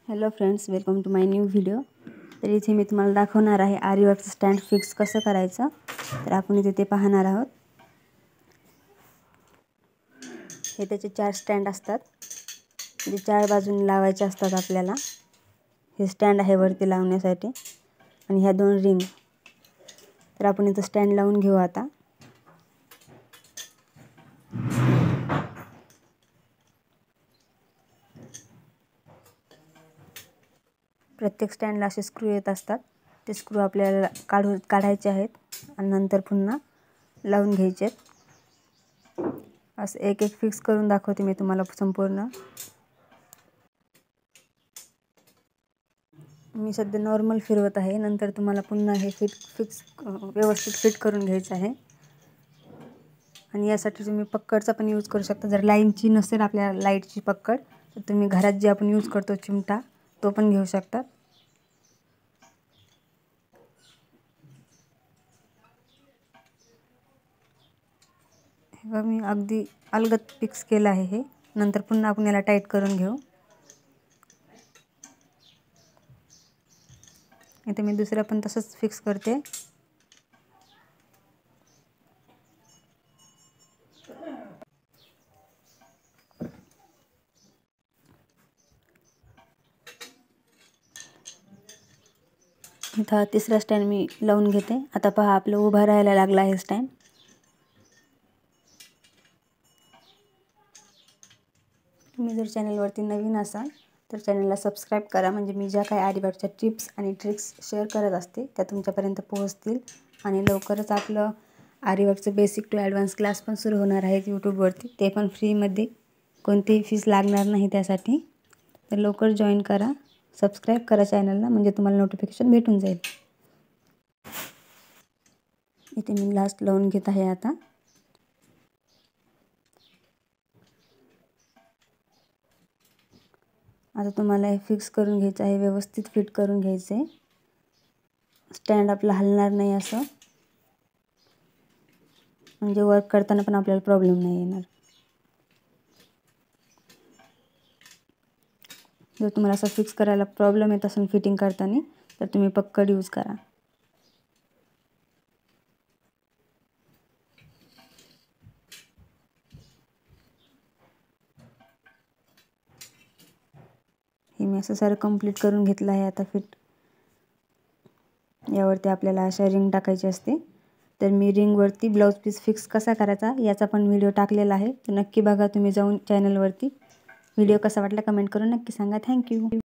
Hello friends, welcome to my new video. तर इथे मी तुम्हाला दाखवणार आहे आरी वर्कचं स्टँड फिक्स कसं करायचं। तर आपण इथे ते पाहणार आहोत। हे त्याचे 4 स्टँड असतात, जे 4 बाजूने लावायचे असतात आपल्याला। हे स्टँड आहे वरती लावण्यासाठी आणि ह्या 2 रिंग। तर आपण इथे स्टँड लावून घेऊ आता। प्रत्येक स्टँडला असे स्क्रू येत असतात, ते स्क्रू आपल्याला काढायचे आहेत आणि नंतर पुन्हा लावून घ्यायचे आहेत। असं एक एक फिक्स करून दाखवते मी तुम्हाला संपूर्ण। मी सध्या नॉर्मल फिरवत आहे, नंतर तुम्हाला पुन्हा हे फिक्स व्यवस्थित फिट करून घ्यायचं आहे। आणि यासाठी तुम्ही पक्कडचा पण यूज करू शकता। जर लाईनची नसेल आपल्याला लाईटची पक्कड, तर तुम्ही घरात जे आपण यूज करतो चिमटा, तो पण घेऊ शकता। हे मी अगदी अलगद फिक्स केलं आहे हे। नंतर पुन्हा आपण याला टाईट करून घेऊ। इथे मी दुसरा पण तसंच फिक्स करते। इथं तिसरा स्टँड मी लावून घेते। आता पहा, आपलं उभा राहायला लागला आहे स्टँड। तुम्ही जर चॅनलवरती नवीन असाल तर चॅनलला सबस्क्राईब करा, म्हणजे मी ज्या काही आरी वर्कच्या टिप्स आणि ट्रिक्स शेअर करत असते त्या तुमच्यापर्यंत पोहोचतील। आणि लवकरच आपलं आरी वर्कचं बेसिक टू ॲडव्हान्स क्लास पण सुरू होणार आहेत यूट्यूबवरती। ते पण फ्रीमध्ये, कोणतीही फीस लागणार नाही त्यासाठी। तर लवकर जॉईन करा, सबस्क्राईब करा चॅनलला, म्हणजे तुम्हाला नोटिफिकेशन भेटून जाईल। इथे मी लास्ट लावून घेत आहे आता। आता तुम्हाला हे फिक्स करून घ्यायचं आहे, व्यवस्थित फिट करून घ्यायचं आहे। स्टँड आपला हलणार नाही असं, म्हणजे वर्क करताना पण आपल्याला प्रॉब्लेम नाही येणार। जर तुम्हाला असं फिक्स करायला प्रॉब्लेम येत असेल फिटिंग करताना, तर तुम्ही पक्कड यूज करा। हे मी असं सारं कंप्लीट करून घेतलं आहे आता फिट। यावरती आपल्याला अशा रिंग टाकायची असते। तर मी रिंगवरती ब्लाऊज पीस फिक्स कसा करायचा याचा पण व्हिडिओ टाकलेला आहे, तर नक्की बघा तुम्ही जाऊन चॅनलवरती। व्हिडिओ कसा वाटला कमेंट करून नक्की सांगा। थँक्यू।